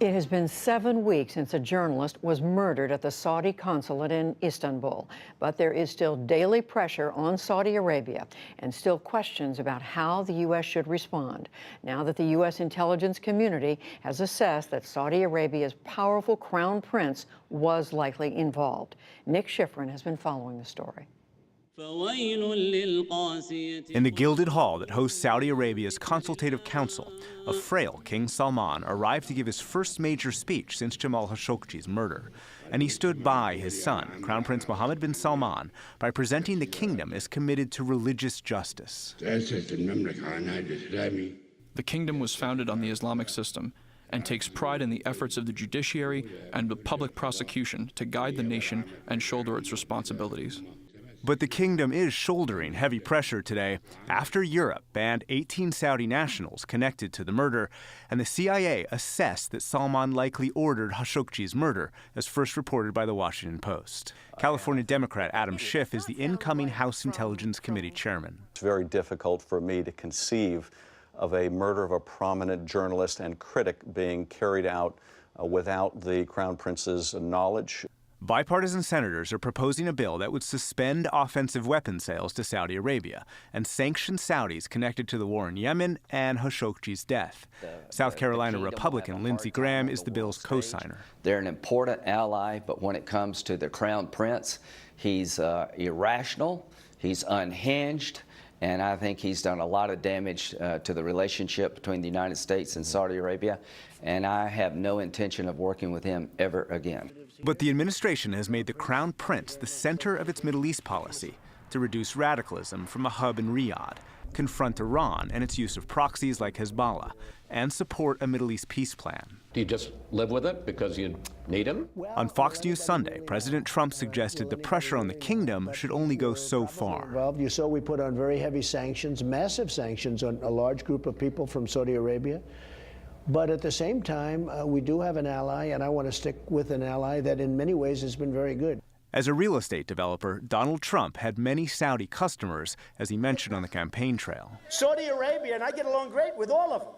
It has been 7 weeks since a journalist was murdered at the Saudi consulate in Istanbul. But there is still daily pressure on Saudi Arabia and still questions about how the U.S. should respond, now that the U.S. intelligence community has assessed that Saudi Arabia's powerful crown prince was likely involved. Nick Schifrin has been following the story. In the gilded hall that hosts Saudi Arabia's consultative council, a frail King Salman arrived to give his first major speech since Jamal Khashoggi's murder. And he stood by his son, Crown Prince Mohammed bin Salman, by presenting the kingdom as committed to religious justice. The kingdom was founded on the Islamic system and takes pride in the efforts of the judiciary and the public prosecution to guide the nation and shoulder its responsibilities. But the kingdom is shouldering heavy pressure today after Europe banned 18 Saudi nationals connected to the murder, and the CIA assessed that Salman likely ordered Khashoggi's murder, as first reported by the Washington Post. California Democrat Adam Schiff is the incoming House Intelligence Committee chairman. It's very difficult for me to conceive of a murder of a prominent journalist and critic being carried out without the Crown Prince's knowledge. Bipartisan senators are proposing a bill that would suspend offensive weapon sales to Saudi Arabia and sanction Saudis connected to the war in Yemen and Khashoggi's death. South Carolina Republican Lindsey Graham is the bill's co-signer. They're an important ally, but when it comes to the Crown Prince, he's irrational, he's unhinged, and I think he's done a lot of damage to the relationship between the United States and Saudi Arabia, and I have no intention of working with him ever again. But the administration has made the Crown Prince the center of its Middle East policy to reduce radicalism from a hub in Riyadh, confront Iran and its use of proxies like Hezbollah, and support a Middle East peace plan. Do you just live with it because you need him? On Fox News Sunday, President Trump suggested the pressure on the kingdom should only go so far. You saw we put on very heavy sanctions, massive sanctions on a large group of people from Saudi Arabia. But at the same time, we do have an ally, and I want to stick with an ally that in many ways has been very good. As a real estate developer, Donald Trump had many Saudi customers, as he mentioned on the campaign trail. Saudi Arabia, and I get along great with all of them.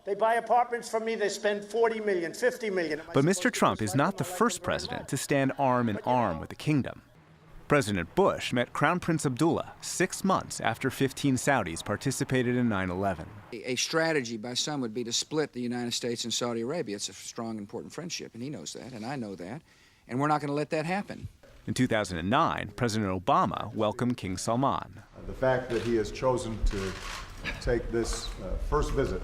They buy apartments from me, they spend $40 million, $50 million. But Mr. Trump is not the first president to stand arm in arm with the kingdom. President Bush met Crown Prince Abdullah 6 months after 15 Saudis participated in 9/11. A strategy by some would be to split the United States and Saudi Arabia. It's a strong, important friendship, and he knows that, and I know that, and we're not going to let that happen. In 2009, President Obama welcomed King Salman. The fact that he has chosen to take this first visit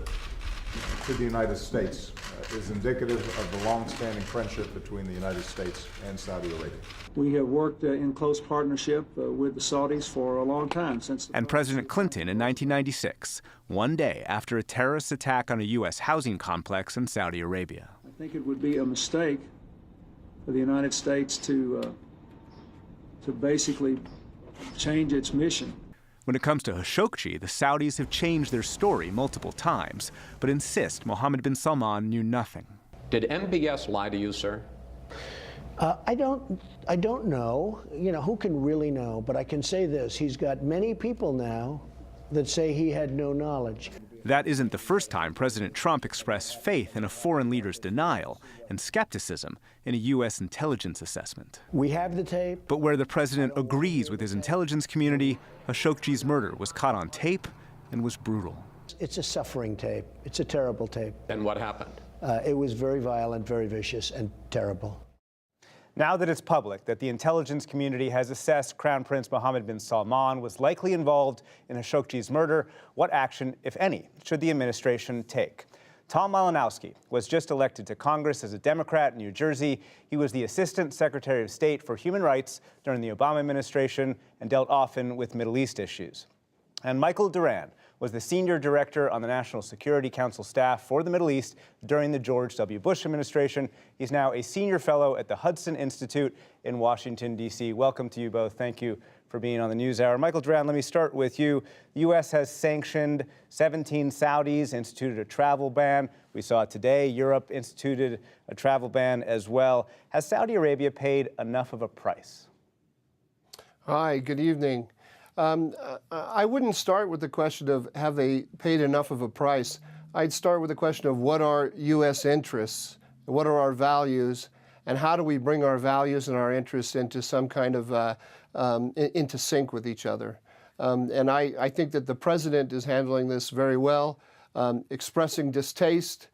to the United States is indicative of the long-standing friendship between the United States and Saudi Arabia. We have worked in close partnership with the Saudis for a long time. And President Clinton in 1996, one day after a terrorist attack on a U.S. housing complex in Saudi Arabia. I think it would be a mistake for the United States to basically change its mission. When it comes to Khashoggi, the Saudis have changed their story multiple times, but insist Mohammed bin Salman knew nothing. Did MBS lie to you, sir? I don't know. You know, who can really know? But I can say this: he's got many people now that say he had no knowledge. That isn't the first time President Trump expressed faith in a foreign leader's denial and skepticism in a U.S. intelligence assessment. We have the tape. But where the president agrees with his intelligence community, Khashoggi's murder was caught on tape and was brutal. It's a suffering tape. It's a terrible tape. And what happened? It was very violent, very vicious, and terrible. Now that it's public that the intelligence community has assessed Crown Prince Mohammed bin Salman was likely involved in Khashoggi's murder, what action, if any, should the administration take? Tom Malinowski was just elected to Congress as a Democrat in New Jersey. He was the Assistant Secretary of State for Human Rights during the Obama administration and dealt often with Middle East issues. And Michael Doran was the Senior Director on the National Security Council staff for the Middle East during the George W. Bush administration. He's now a Senior Fellow at the Hudson Institute in Washington, D.C. Welcome to you both. Thank you for being on the NewsHour. Michael Doran, let me start with you. The U.S. has sanctioned 17 Saudis, instituted a travel ban. We saw it today. Europe instituted a travel ban as well. Has Saudi Arabia paid enough of a price? Hi, good evening. I wouldn't start with the question of have they paid enough of a price. I'd start with the question of what are U.S. interests what are our values, and how do we bring our values and our interests into some kind of into sync with each other. And I think that the president is handling this very well, expressing distaste,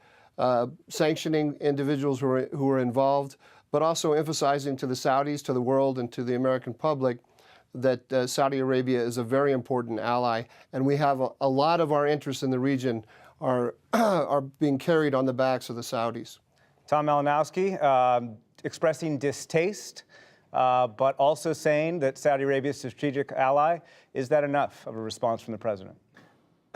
sanctioning individuals who are involved, but also emphasizing to the Saudis, to the world, and to the American public that Saudi Arabia is a very important ally, and we have a lot of our interests in the region are being carried on the backs of the Saudis. Tom Malinowski, expressing distaste, but also saying that Saudi Arabia is a strategic ally. Is that enough of a response from the president?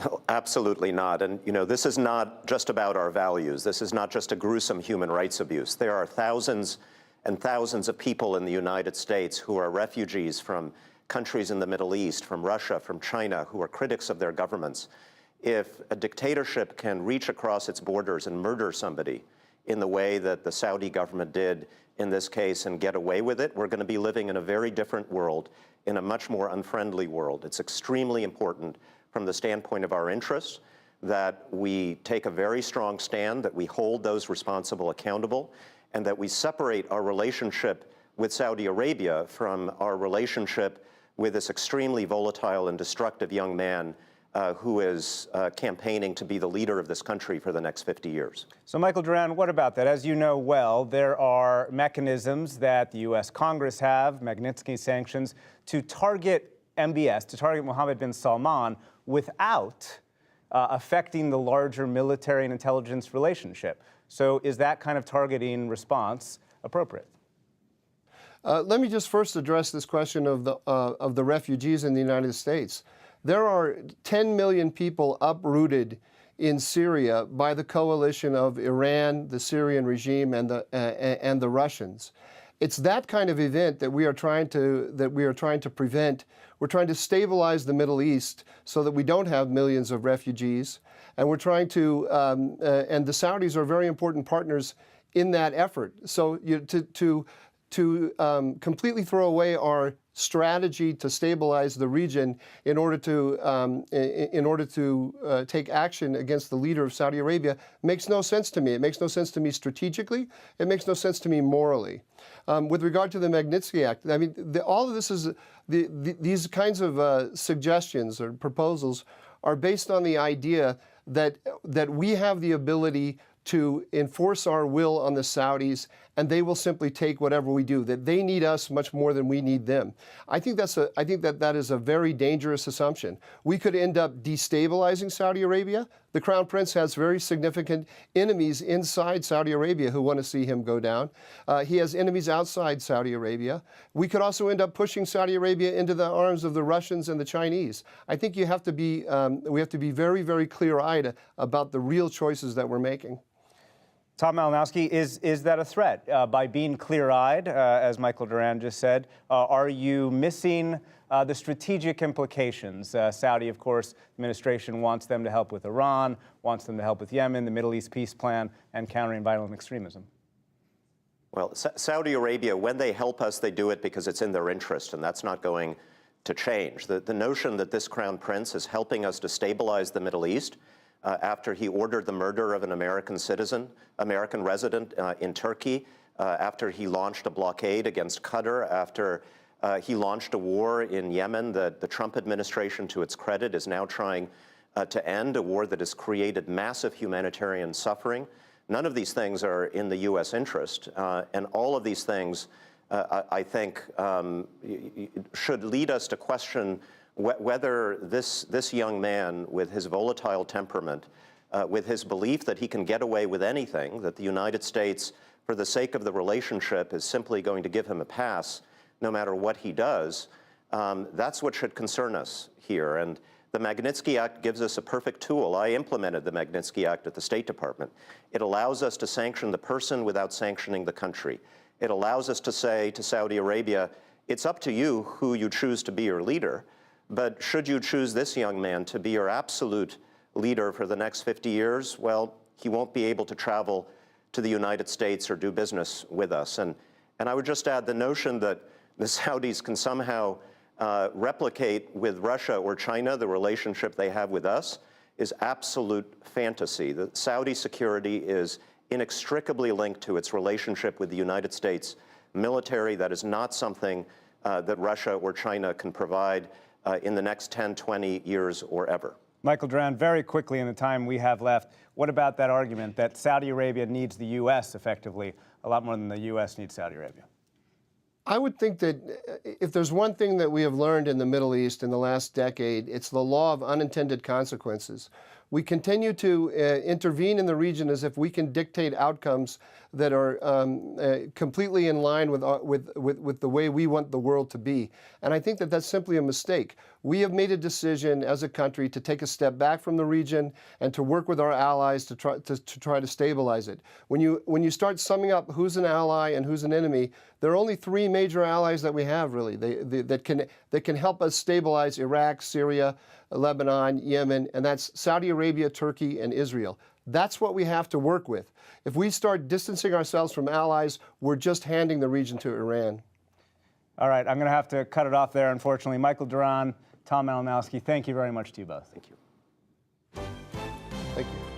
Oh, absolutely not. And, you know, this is not just about our values. This is not just a gruesome human rights abuse. There are thousands and thousands of people in the United States who are refugees from countries in the Middle East, from Russia, from China, who are critics of their governments. If a dictatorship can reach across its borders and murder somebody in the way that the Saudi government did in this case and get away with it, we're going to be living in a very different world, in a much more unfriendly world. It's extremely important from the standpoint of our interests that we take a very strong stand, that we hold those responsible accountable, and that we separate our relationship with Saudi Arabia from our relationship with this extremely volatile and destructive young man who is campaigning to be the leader of this country for the next 50 years. So, Michael Doran, what about that? As you know well, there are mechanisms that the U.S. Congress have, Magnitsky sanctions, to target MBS, to target Mohammed bin Salman without affecting the larger military and intelligence relationship. So is that kind of targeting response appropriate? Let me just first address this question of the refugees in the United States. There are 10 million people uprooted in Syria by the coalition of Iran, the Syrian regime, and the Russians. It's that kind of event that we are trying to prevent. We're trying to stabilize the Middle East so that we don't have millions of refugees, and we're trying to. And the Saudis are very important partners in that effort. So to completely throw away our strategy to stabilize the region in order to take action against the leader of Saudi Arabia makes no sense to me. It makes no sense to me strategically. It makes no sense to me morally. With regard to the Magnitsky Act, I mean, all of this is these kinds of suggestions or proposals are based on the idea that we have the ability to enforce our will on the Saudis, and they will simply take whatever we do, that they need us much more than we need them. I think that is a very dangerous assumption. We could end up destabilizing Saudi Arabia. The Crown Prince has very significant enemies inside Saudi Arabia who want to see him go down. He has enemies outside Saudi Arabia. We could also end up pushing Saudi Arabia into the arms of the Russians and the Chinese. I think we have to be very, very clear-eyed about the real choices that we're making. Tom Malinowski, is that a threat? By being clear-eyed, as Michael Doran just said, are you missing the strategic implications? Saudi, of course, administration wants them to help with Iran, wants them to help with Yemen, the Middle East peace plan, and countering violent extremism. Well, Saudi Arabia, when they help us, they do it because it's in their interest, and that's not going to change. The notion that this Crown Prince is helping us to stabilize the Middle East after he ordered the murder of an American resident in Turkey, after he launched a blockade against Qatar, after he launched a war in Yemen that the Trump administration, to its credit, is now trying to end, a war that has created massive humanitarian suffering. None of these things are in the U.S. interest, and all of these things, I think, should lead us to question whether this young man, with his volatile temperament, with his belief that he can get away with anything, that the United States, for the sake of the relationship, is simply going to give him a pass no matter what he does, that's what should concern us here. And the Magnitsky Act gives us a perfect tool. I implemented the Magnitsky Act at the State Department. It allows us to sanction the person without sanctioning the country. It allows us to say to Saudi Arabia, it's up to you who you choose to be your leader. But should you choose this young man to be your absolute leader for the next 50 years, well, he won't be able to travel to the United States or do business with us. And I would just add the notion that the Saudis can somehow replicate with Russia or China the relationship they have with us is absolute fantasy. The Saudi security is inextricably linked to its relationship with the United States military. That is not something that Russia or China can provide in the next 10, 20 years or ever. Michael Doran, very quickly in the time we have left, what about that argument that Saudi Arabia needs the U.S. effectively a lot more than the U.S. needs Saudi Arabia? I would think that if there's one thing that we have learned in the Middle East in the last decade, it's the law of unintended consequences. We continue to intervene in the region as if we can dictate outcomes that are completely in line with the way we want the world to be. And I think that that's simply a mistake. We have made a decision as a country to take a step back from the region and to work with our allies to try to stabilize it. When you start summing up who's an ally and who's an enemy, there are only three major allies that we have, really, that can help us stabilize Iraq, Syria, Lebanon, Yemen, and that's Saudi Arabia, Turkey, and Israel. That's what we have to work with. If we start distancing ourselves from allies, we're just handing the region to Iran. All right, I'm going to have to cut it off there, unfortunately. Michael Doran, Tom Malinowski, thank you very much to you both. Thank you. Thank you.